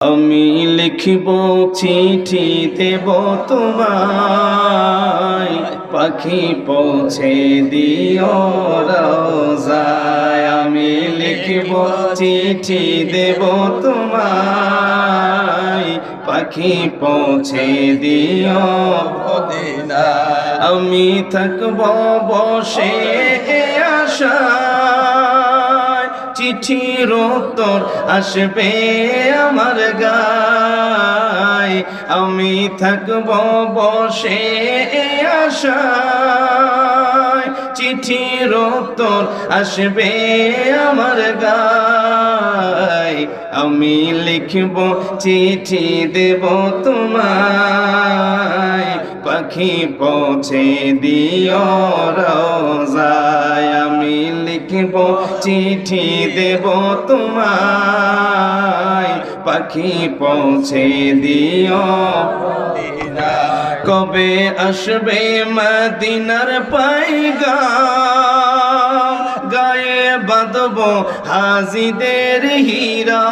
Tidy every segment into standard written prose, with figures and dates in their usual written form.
আমি লিখিব চিঠি দেব তোমায়, পাখি পৌঁছে দিও রোজায়। আমি লিখিব চিঠি দেব তোমায়, পাখি পৌঁছে দিও মদিনায়। আমি থাকব বসে আশায়, চিঠির উত্তর আসবে আমার গায়। আমি থাকব বসে আশায়, চিঠির উত্তর আসবে আমার গায়। আমি লিখব চিঠি দেব তোমায়, পাখি পৌঁছে দিও রোজায়। আমি লিখব চিঠি দেব তোমায়, পাখি পৌঁছে দিও মদিনায়। কবে আসবে মদিনার পয়গাম, গায়ে বাঁধব হাজিদের হীরা।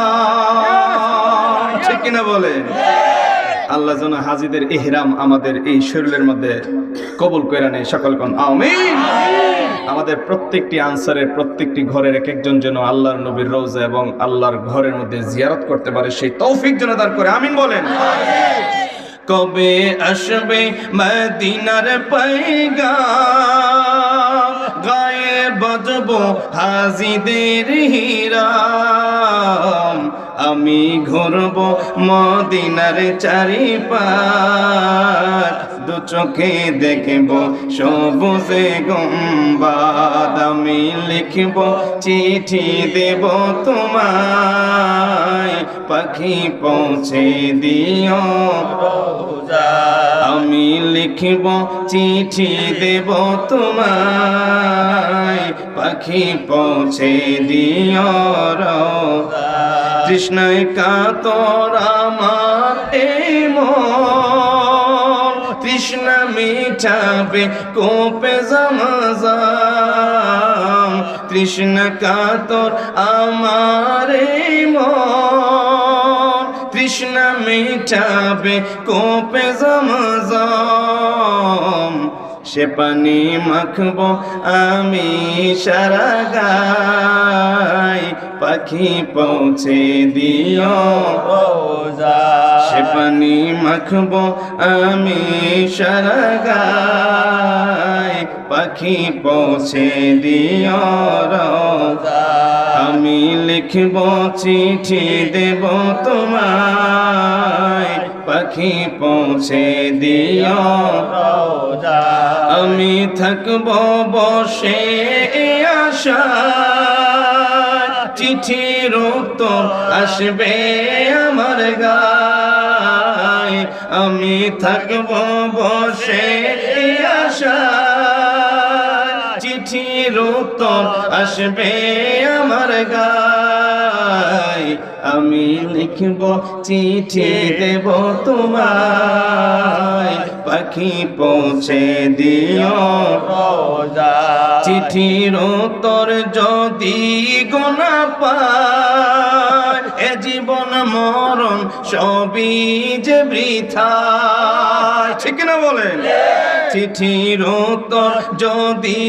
ঠিক কিনা বলে? আল্লাহ যেন হাজিদের ইহরাম আমাদের এই শরীরের মধ্যে কবুল করে নেয়। সকল কোন আমিন। আমাদের প্রত্যেকটি আনসারের প্রত্যেকটি ঘরের এক একজন যেন আল্লাহর নবীর রওজা এবং আল্লাহর ঘরের মধ্যে জিয়ারত করতে পারে, সেই তৌফিক যেন দান করে। আমিন বলেন। কবে আসবে মদিনার পয়গাম, গায়ে বাজবো হাজিদের হীরাম। আমি ঘুরবো মদিনার চারিপাশ, দু চোখে দেখব সবুজে গম্বাদ। আমি লিখব চিঠি দেব তোমায়, পাখি পৌঁছে দিও রোজায়। আমি লিখব চিঠি দেব তোমায়, পাখি পৌঁছে দিও রোজায়। তৃষ্ণায় কাতর আমার এই মন, তৃষ্ণা মিটাবে কোপে জমজম। তৃষ্ণা কাতর আমার এই মন, তৃষ্ণা মিটাবে কোপে জমজম। সে পানি মাখবো আমি সারা গায়, পাখি পৌঁছে দিও রোজায়। সে পানি মাখবো আমি সারা গায়, পাখি পৌঁছে দিও রোজায়। আমি লিখব চিঠি দেব তোমায়, পাখি পৌঁছে দিও রোজায়। আমি থাকব বসে আশায়, চিঠির উত্তর আসবে আমার গায়। আমি থাকব বসে আশায়, চিঠির উত্তর আসবে আমার গায়। আমি লিখব চিঠি দেব তোমায়, পাখি পৌঁছে দিও রোজায়। চিঠির উত্তর যদি গোনা পায়, এ জীবন মরণ সবই যে বৃথা। ঠিক না বলেন? চিঠির উত্তর যদি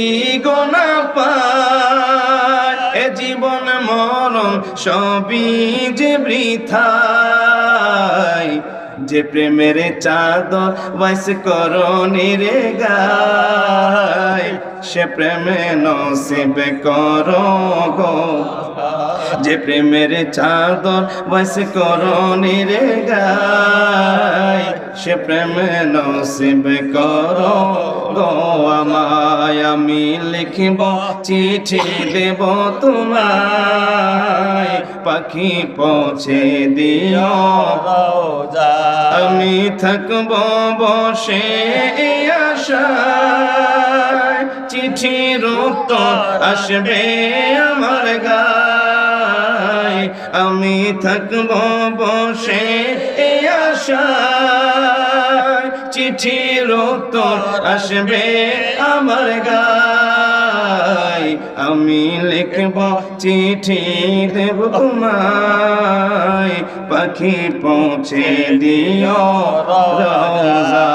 গোনা পায়, এ জীবন মরণ সবই যে বৃথা। যে প্রেমের চাদর ওয়াইস করণীর গায়, সে প্রেমে নসিব করো গো। যে প্রেমের চাদর ওয়াইস করণীর গায়, সে প্রেমে নসিব করো গো আমায়। আমি লিখব চিঠি দেব তোমায়, পাখি পৌঁছে দিও রোজায়। আমি থাকব বসে আশায়, চিঠির উত্তর আসবে আমার গায়। আমি থাকব বসে আশায়, চিঠির উত্তর আসবে আমার গায়। আমি লিখব চিঠি দেব তোমায়, পাখি পৌঁছে দিও রোজা।